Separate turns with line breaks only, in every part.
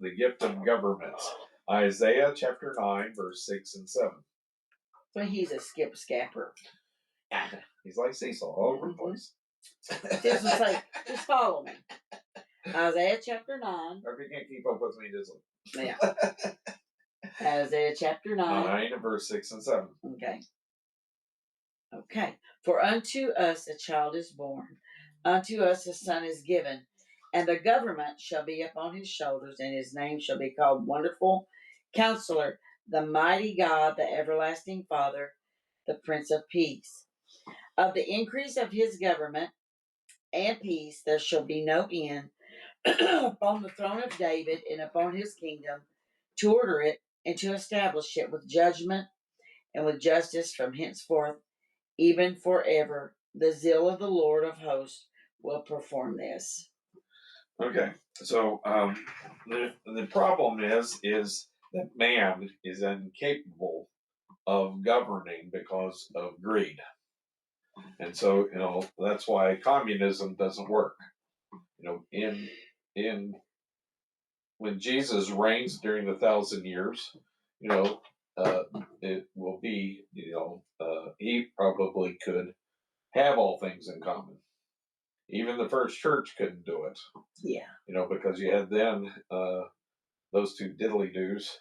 the gift of governments. Isaiah chapter 9, verse 6 and 7.
So he's a skipper.
He's like Cecil all over the place.
Just like, just follow me. Isaiah chapter 9.
Or if you can't keep up with me, just
yeah. Isaiah chapter 9.
9 and verse 6 and 7.
Okay. For unto us a child is born, unto us a son is given, and the government shall be upon his shoulders, and his name shall be called Wonderful Counselor, the Mighty God, the Everlasting Father, the Prince of Peace. Of the increase of his government and peace there shall be no end upon the throne of David and upon his kingdom, to order it and to establish it with judgment and with justice from henceforth, even forever. The zeal of the Lord of hosts will perform this.
Okay, so the problem is that man is incapable of governing because of greed. And so, that's why communism doesn't work. In when Jesus reigns during the 1,000 years, it will be, he probably could have all things in common. Even the first church couldn't do it.
Yeah.
Because you had then those two diddly-doos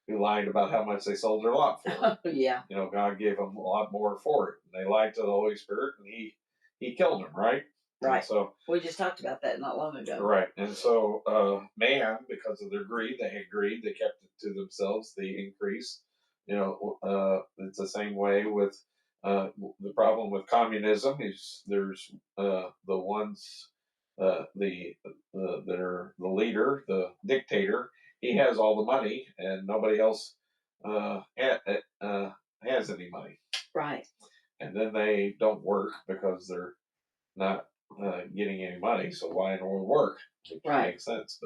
who lied about how much they sold their lot for.
Yeah.
God gave them a lot more for it. And they lied to the Holy Spirit, and he killed them, right?
Right.
And so
we just talked about that not long ago.
Right. And so man, because of their greed, they had greed, they kept it to themselves, the increase. It's the same way with the problem with communism is there's the ones that are the leader, the dictator. He has all the money, and nobody else has any money.
Right.
And then they don't work because they're not getting any money. So why in the world work? It makes sense.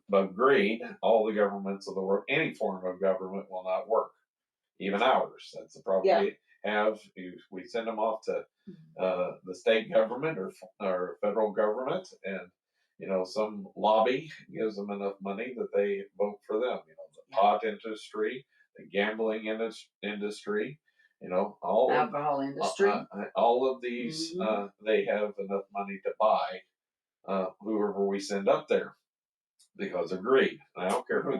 But greed, all the governments of the world, any form of government will not work. Even ours. That's the problem we have. We send them off to the state government or federal government, and some lobby gives them enough money that they vote for them. The pot industry, the gambling industry, all
alcohol industry.
All of these, they have enough money to buy whoever we send up there because of greed. I don't care who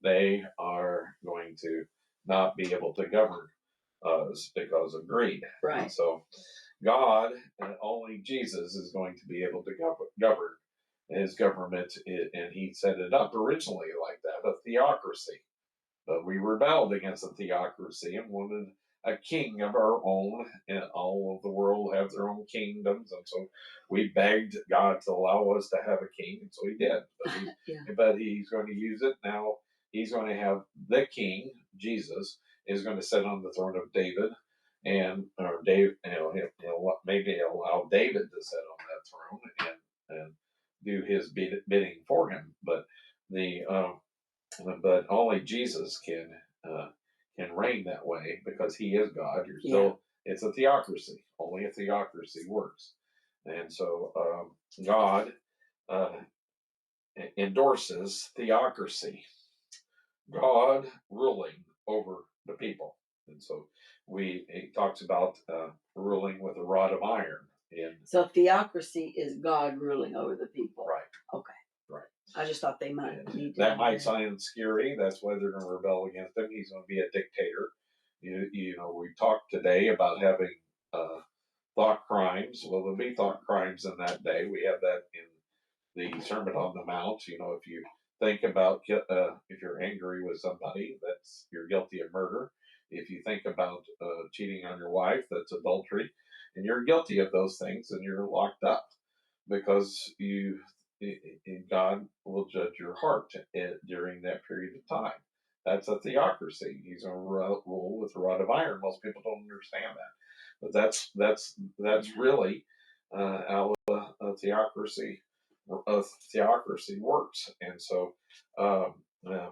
they are going to not be able to govern us because of greed.
Right.
And so God, and only Jesus, is going to be able to govern his government, and he set it up originally like that, a theocracy. But we rebelled against the theocracy and wanted a king of our own, and all of the world have their own kingdoms. And so we begged God to allow us to have a king, and so he did. But he's going to use it now. He's going to have the king, Jesus, is going to sit on the throne of David, and he'll maybe allow David to sit on that throne and do his bidding for him. But only Jesus can reign that way because he is God. It's a theocracy. Only a theocracy works. And so God endorses theocracy. God ruling over the people. And so he talks about ruling with a rod of iron.
So theocracy is God ruling over the people.
Right.
Okay.
Right.
I just thought they might need to.
That might sound scary. That's why they're going to rebel against him. He's going to be a dictator. We talked today about having thought crimes. Well, there'll be thought crimes in that day. We have that in the Sermon on the Mount. If you think about if you're angry with somebody, you're guilty of murder. If you think about cheating on your wife, that's adultery, and you're guilty of those things, and you're locked up because God will judge your heart during that period of time. That's a theocracy. He's going to rule with a rod of iron. Most people don't understand that, but that's really how a theocracy works. And so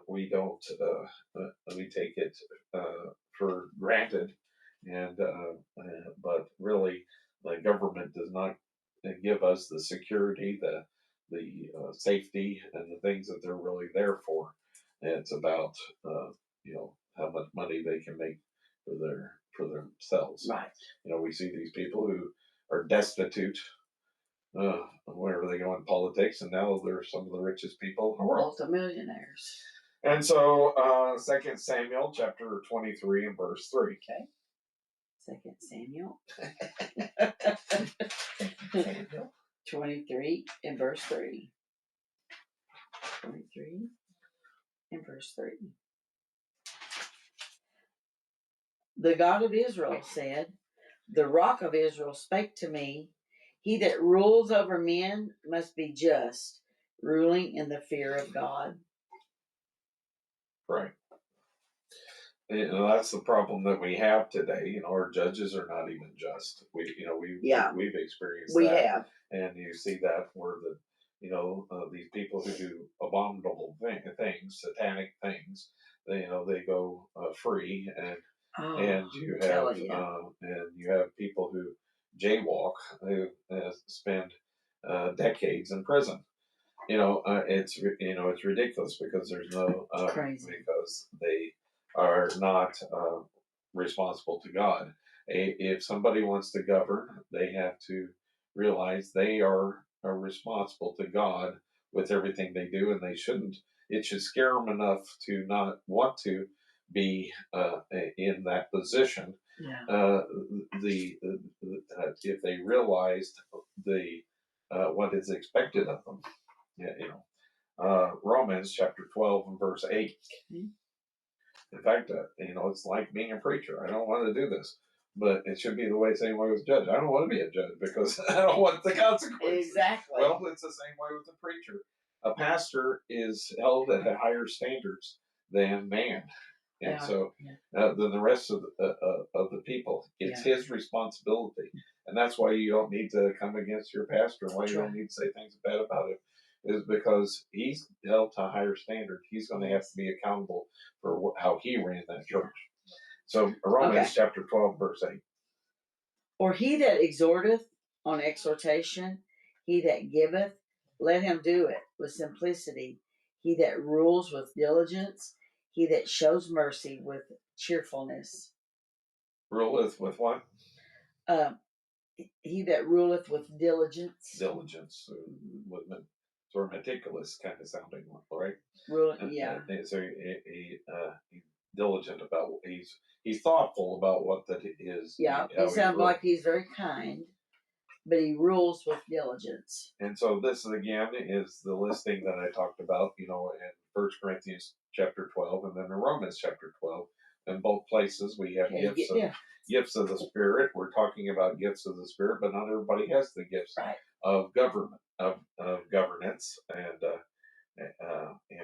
we don't we take it for granted, and but really the government does not give us the security, the safety and the things that they're really there for. And it's about how much money they can make for themselves.
Right.
We see these people who are destitute wherever they go in politics, and now they're some of the richest people in the world.
Multimillionaires.
And so, 2 Samuel chapter 23 and verse 3.
Okay. 2 Samuel. 23 and verse 3. 23 and verse 3. The God of Israel said, the rock of Israel spake to me, he that rules over men must be just, ruling in the fear of God.
Right. That's the problem that we have today. Our judges are not even just. We've experienced
We
that,
have.
and you see that where these people who do abominable things, satanic things, they go free, and you have people who jaywalk, who spend decades in prison. It's ridiculous because there's no because they are not responsible to God. If somebody wants to govern, they have to realize they are responsible to God with everything they do, and they shouldn't. It should scare them enough to not want to be in that position.
Yeah.
If they realized what is expected of them. Romans chapter 12 and verse 8.
Mm-hmm.
In fact, it's like being a preacher. I don't want to do this, but it should be the same way with a judge. I don't want to be a judge because I don't want the consequences.
Exactly.
Well, it's the same way with a preacher. A pastor is held at higher standards than man. And than the rest of the people. It's his responsibility. And that's why you don't need to come against your pastor, and why you don't need to say things bad about him, is because he's held to a higher standard. He's going to have to be accountable for how he ran that church. So Romans chapter 12, verse 8.
For he that exhorteth on exhortation, he that giveth, let him do it with simplicity. He that rules with diligence, he that shows mercy with cheerfulness.
Ruleth with what?
He that ruleth with diligence.
Diligence, sort of meticulous kind of sounding, right? So he's diligent about. He's thoughtful about what that is.
Yeah, he sounds like he's very kind, but he rules with diligence.
And so this again is the listing that I talked about, in 1 Corinthians chapter 12 and then in Romans chapter 12. In both places we have gifts of the Spirit. We're talking about gifts of the Spirit, but not everybody has the gifts of government, of governance. And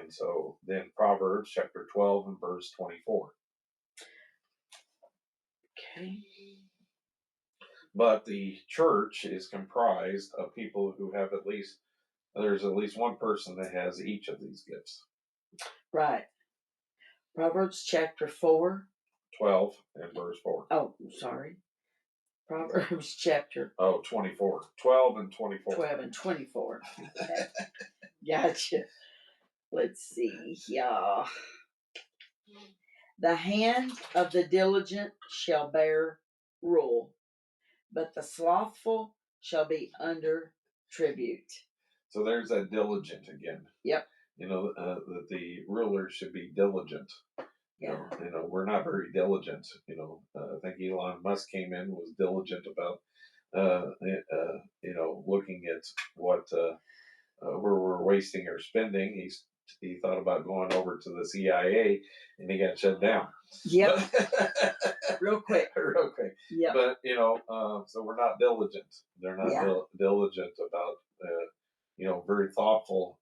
so then Proverbs chapter 12 and verse 24.
Okay.
But the church is comprised of people who have there's at least one person that has each of these gifts.
Right. Proverbs chapter 4.
12 and verse 4.
Oh, sorry. Proverbs chapter.
24. 12 and 24.
12 and 24. Okay. Gotcha. Let's see. Yeah. The hand of the diligent shall bear rule, but the slothful shall be under tribute.
So there's that diligent again.
Yep.
That the ruler should be diligent. We're not very diligent. I think Elon Musk came in, was diligent about, looking at what, where we're wasting our spending. He thought about going over to the CIA, and he got shut down.
Yep. Real quick.
Yep. But so we're not diligent. They're not diligent about, very thoughtful.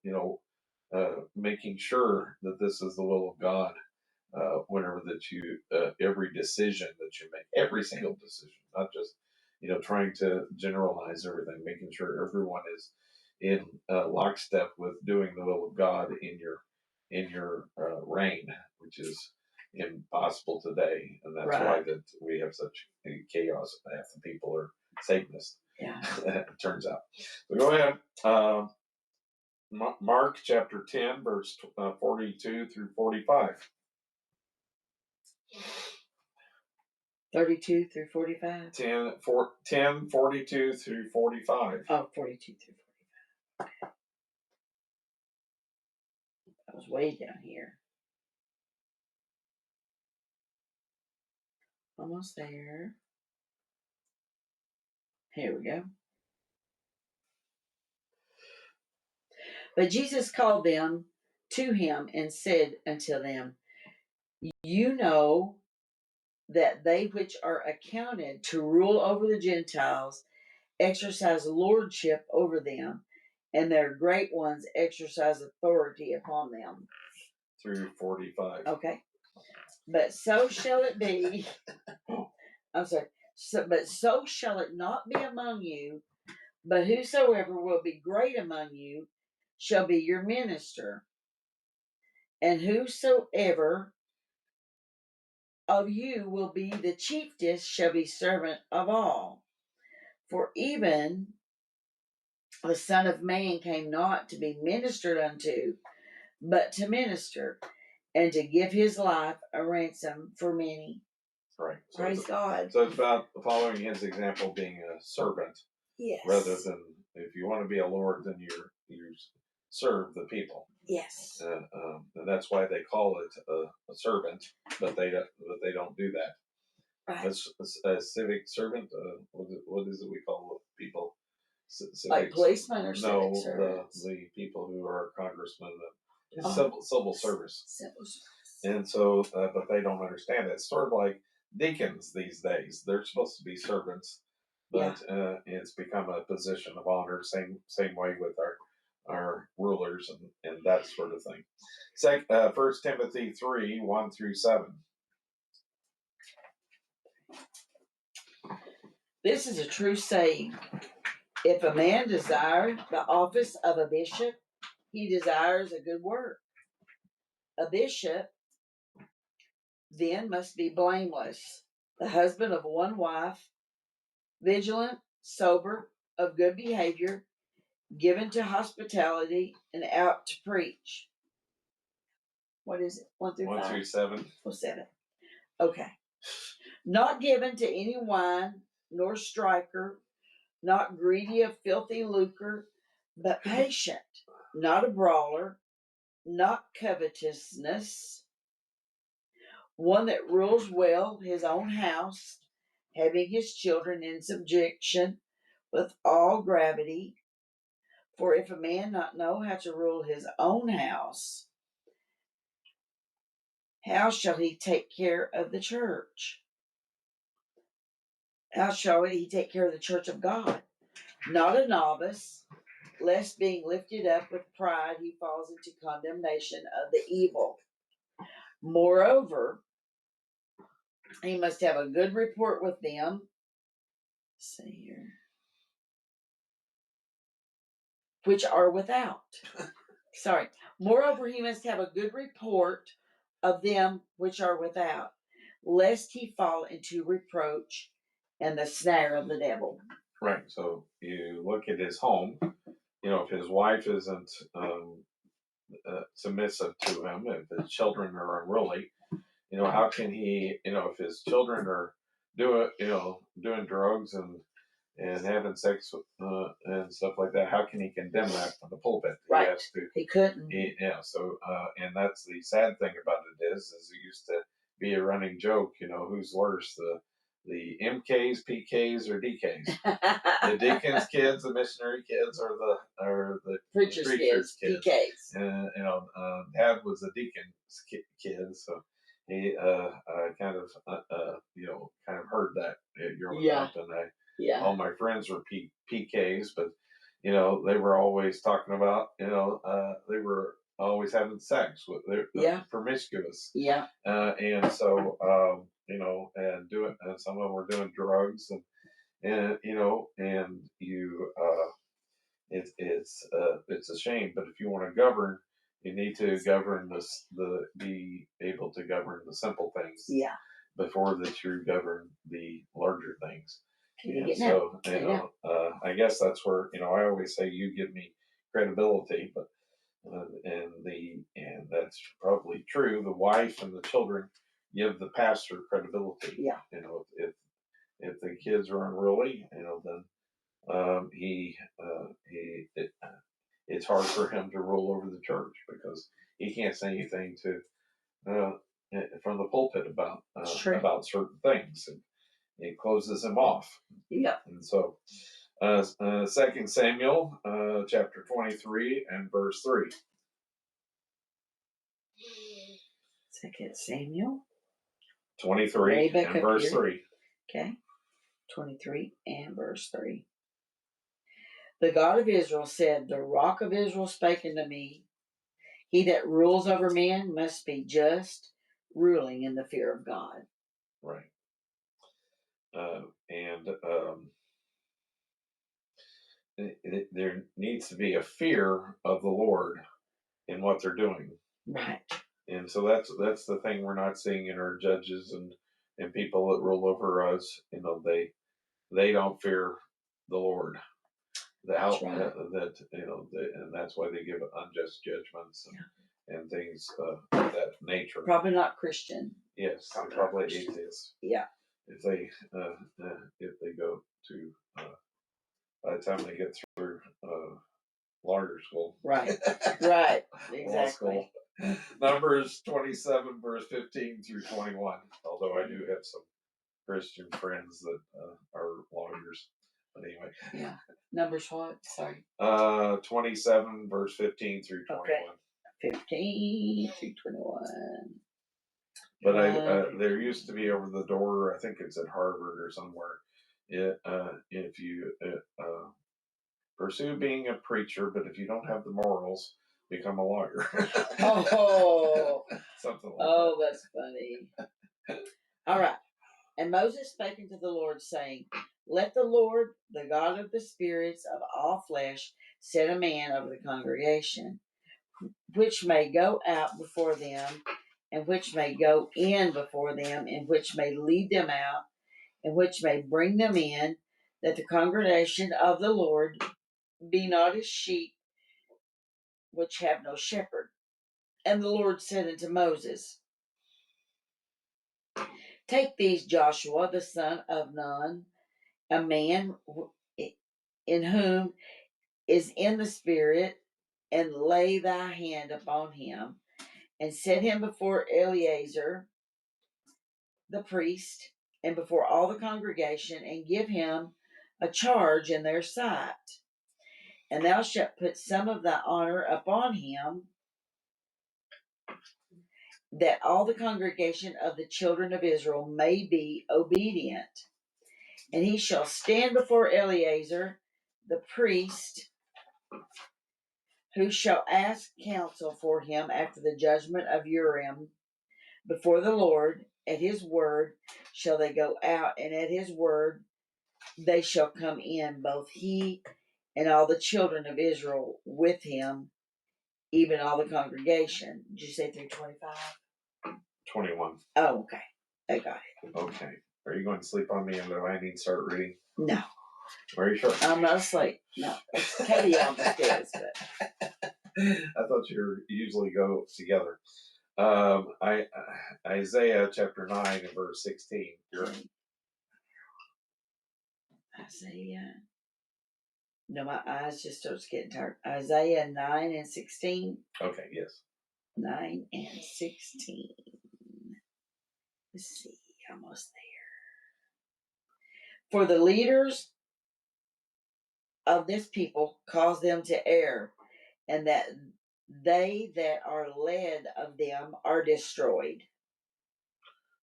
Making sure that this is the will of God. Whenever that you, every decision that you make, every single decision, not just, trying to generalize everything, making sure everyone is in lockstep with doing the will of God in your reign, which is impossible today, and that's why that we have such chaos. Half the people are Satanists.
Yeah,
it turns out. So go ahead. Mark chapter 10, verse 42 through 45.
32 through 45.
10, 42 through 45.
Oh, 42 through 45. I was way down here. Almost there. Here we go. But Jesus called them to him and said unto them, you know that they which are accounted to rule over the Gentiles exercise lordship over them, and their great ones exercise authority upon them.
Through 45.
Okay. But so shall it be. I'm sorry. But so shall it not be among you, but whosoever will be great among you shall be your minister. And whosoever of you will be the chiefest shall be servant of all. For even the Son of Man came not to be ministered unto, but to minister, and to give his life a ransom for many.
Right. So
Praise God.
So it's about following his example, being a servant.
Yes.
Rather than, if you want to be a lord, then you serve the people.
Yes.
And that's why they call it a servant, but they don't do that.
Right.
A civic servant. What is it we call people?
Like policemen or civic
no,
servants?
the people who are congressmen.
Oh.
Civil service.
Civil service.
And so, but they don't understand it. It's sort of like deacons these days. They're supposed to be servants, but it's become a position of honor. Same way with our rulers and that sort of thing. 1 Timothy 3, 1 through 7.
This is a true saying. If a man desire the office of a bishop, he desires a good work. A bishop then must be blameless, the husband of one wife, vigilant, sober, of good behavior, given to hospitality, and out to preach. What is it? 1 through 5?
1 through 7.
Oh, 7. Okay. Not given to any wine, nor striker, not greedy of filthy lucre, but patient, not a brawler, not covetousness, one that rules well his own house, having his children in subjection with all gravity. For if a man not know how to rule his own house, how shall he take care of the church? How shall he take care of the church of God? Not a novice, lest being lifted up with pride he falls into condemnation of the evil. Moreover, he must have a good report with them. Let's see here. Which are without. Sorry. Moreover, he must have a good report of them which are without, lest he fall into reproach and the snare of the devil.
Right. So you look at his home. If his wife isn't submissive to him, if his children are unruly, how can he? If his children are doing drugs and having sex and stuff like that, how can he condemn that from the pulpit?
Right.
He has to.
He couldn't.
So and that's the sad thing about it is it used to be a running joke. Who's worse, the MKs, PKs, or DKs? The deacons' kids, the missionary kids, or the
preacher's kids, PKs.
Dad was a deacon's kid, so he kind of heard that growing up, and all my friends were PKs, but they were always talking about they were always having sex with they're promiscuous, and so and some of them were doing drugs and it's a shame, but if you want to govern, you need to govern be able to govern the simple things before that you govern the larger things. So I guess that's where I always say you give me credibility, but And that's probably true. The wife and the children give the pastor credibility.
Yeah.
If the kids are unruly, then it's hard for him to rule over the church because he can't say anything to from the pulpit about certain things, and it closes him off.
Yeah.
And so, 2 Samuel chapter 23 and verse 3.
2 Samuel
23 and verse 3.
Okay. 23 and verse 3. The God of Israel said, the rock of Israel spake unto me, he that rules over men must be just, ruling in the fear of God.
Right. There needs to be a fear of the Lord in what they're doing.
Right.
And so that's the thing we're not seeing in our judges and people that rule over us. They don't fear the Lord.
That's right.
And that's why they give unjust judgments and things of that nature.
Probably not Christian.
Yes, probably atheists.
Yeah.
If they go to by the time they get through lawyer school.
Right. Right.
Law
Exactly.
school. Numbers 27 verse 15 through 21. Although I do have some Christian friends that are lawyers. But anyway.
Yeah. Numbers what? Sorry.
27 verse 15 through 21.
Okay. 15 through 21.
But there used to be over the door, I think it's at Harvard or somewhere, if you pursue being a preacher, but if you don't have the morals, become a lawyer.
Oh.
Something like
that. That's funny. All right. And Moses spake unto the Lord, saying, let the Lord, the God of the spirits of all flesh, set a man over the congregation, which may go out before them, and which may go in before them, and which may lead them out, and which may bring them in, that the congregation of the Lord be not as sheep which have no shepherd. And the Lord said unto Moses, take these Joshua the son of Nun, a man in whom is in the Spirit, and lay thy hand upon him, and set him before Eleazar the priest, and before all the congregation, and give him a charge in their sight. And thou shalt put some of thy honor upon him, that all the congregation of the children of Israel may be obedient. And he shall stand before Eleazar the priest, who shall ask counsel for him after the judgment of Urim before the Lord. At his word shall they go out, and at his word they shall come in, both he and all the children of Israel with him, even all the congregation. Did you say through 25?
21.
Oh, okay. I got it.
Okay. Are you going to sleep on me, and do I need to start reading?
No.
Are you sure?
I'm not asleep. No. It's Katie on the stairs, but
I thought you usually go together. Isaiah chapter 9 and verse 16.
Isaiah. No, my eyes just starts getting tired. Isaiah 9 and 16.
Okay, yes.
9 and 16. Let's see. Almost there. For the leaders of this people cause them to err, and that they that are led of them are destroyed.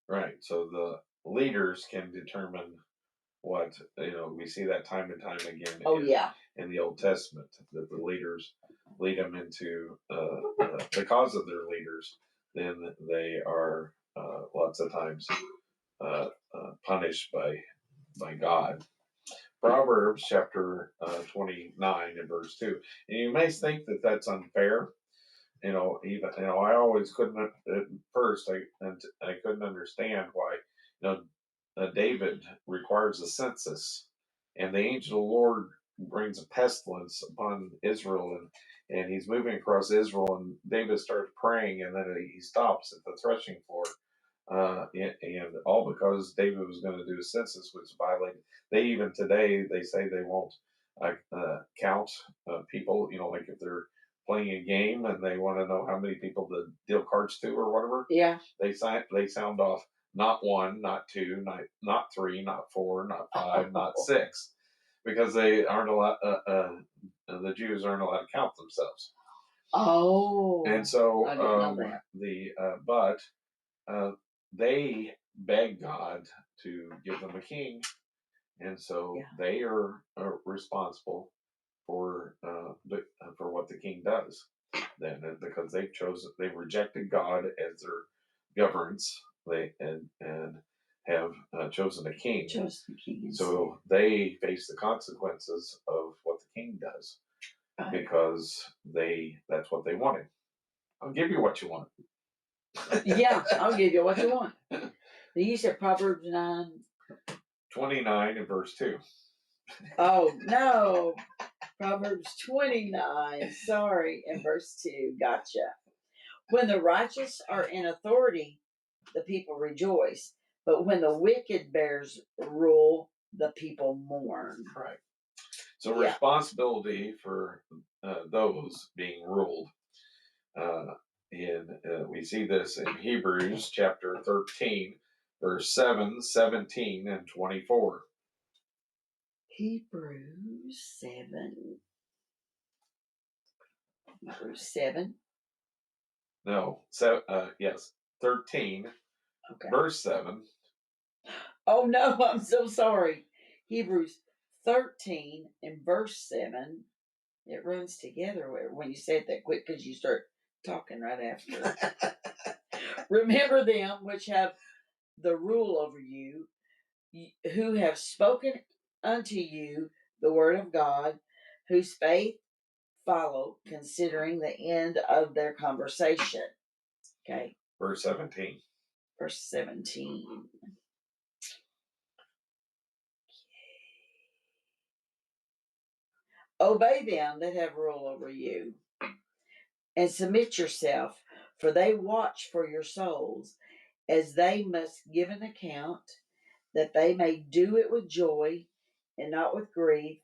Right. So the leaders can determine what, we see that time and time again in the Old Testament, that the leaders lead them into, because of their leaders, then they are lots of times punished by God. Proverbs chapter 29 and verse 2. And you may think that that's unfair. I always couldn't at first. I couldn't understand why. David requires a census, and the angel of the Lord brings a pestilence upon Israel, and he's moving across Israel, and David starts praying, and then he stops at the threshing floor. And all because David was going to do a census, which violated. They even today they say they won't count people. Like if they're playing a game and they want to know how many people to deal cards to or whatever.
Yeah.
They sound off not one, not two, not three, not four, not five, not six, because they aren't allowed. The Jews aren't allowed to count themselves.
Oh.
And so
I didn't know that.
but they beg God to give them a king, and so they are responsible for what the king does. Then, because they've rejected God as their governance, and have chosen a king. So they face the consequences of what the king does, because that's what they wanted. I'll give you what you want.
Yeah, I'll give you what you want. You said Proverbs
9:29 and verse 2.
Oh, no. Proverbs 29, sorry, and verse 2. Gotcha. When the righteous are in authority, the people rejoice. But when the wicked bears rule, the people mourn.
Right. So responsibility for those being ruled. We see this in Hebrews chapter 13, verse 7, 17, and 24.
Hebrews 7. Hebrews 7.
No, yes, 13,
okay.
Verse 7.
Oh, no, I'm so sorry. Hebrews 13 and verse 7. It runs together when you say it that quick, because you start talking right after. Remember them which have the rule over you, who have spoken unto you the word of God, whose faith follow, considering the end of their conversation. Okay.
Verse 17.
Verse 17. Obey them that have rule over you, and submit yourself, for they watch for your souls, as they must give an account, that they may do it with joy and not with grief,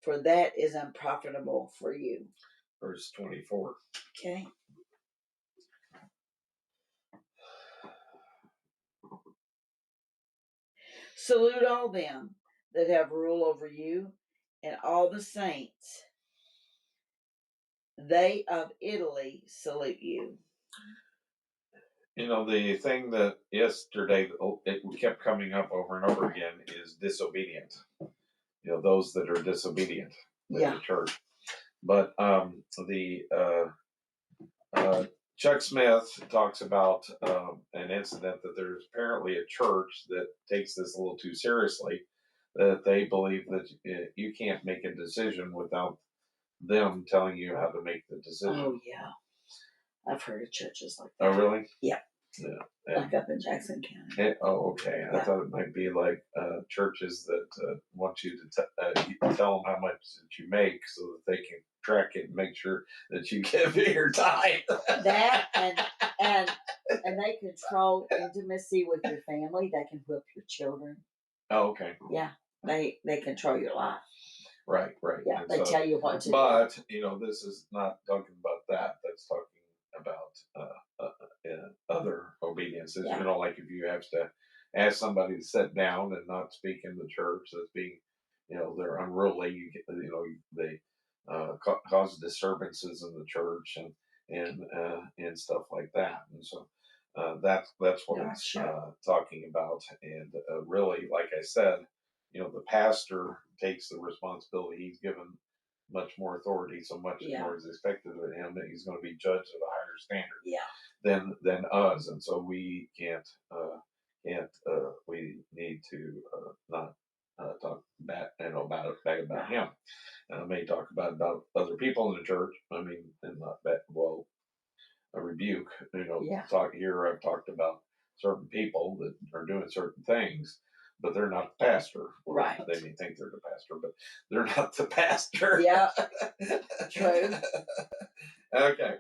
for that is unprofitable for you.
Verse 24.
Okay. Salute all them that have rule over you, and all the saints. They of Italy salute you.
The thing that yesterday it kept coming up over and over again is disobedient. Those that are disobedient in the church. But Chuck Smith talks about an incident that there's apparently a church that takes this a little too seriously, that they believe that you can't make a decision without them telling you how to make the decision.
Oh, yeah. I've heard of churches like that.
Oh, really?
Yeah.
Yeah.
Like up in Jackson County.
Okay. I thought it might be like churches that want you to tell them how much that you make, so that they can track it and make sure that you give your tithe.
That and they control intimacy with your family. They can whip your children.
Oh, okay.
Yeah, they control your life.
Right.
Yeah, they tell you what to do.
But this is not talking about that. That's talking about other obediences.
Yeah.
Like if you have to ask somebody to sit down and not speak in the church, that's being, they're unruly. They cause disturbances in the church and stuff like that. And so that's what it's talking about. And really, like I said, the pastor takes the responsibility. He's given much more authority, so much more is expected of him, that he's going to be judged at a higher standard than us, and so we can't we need to not talk bad about him. I may talk about other people in the church. I mean, and not bad. Well, a rebuke. Talk here. I've talked about certain people that are doing certain things, but they're not the pastor.
Right.
They may think they're the pastor, but they're not the pastor.
Yeah, true.
Okay.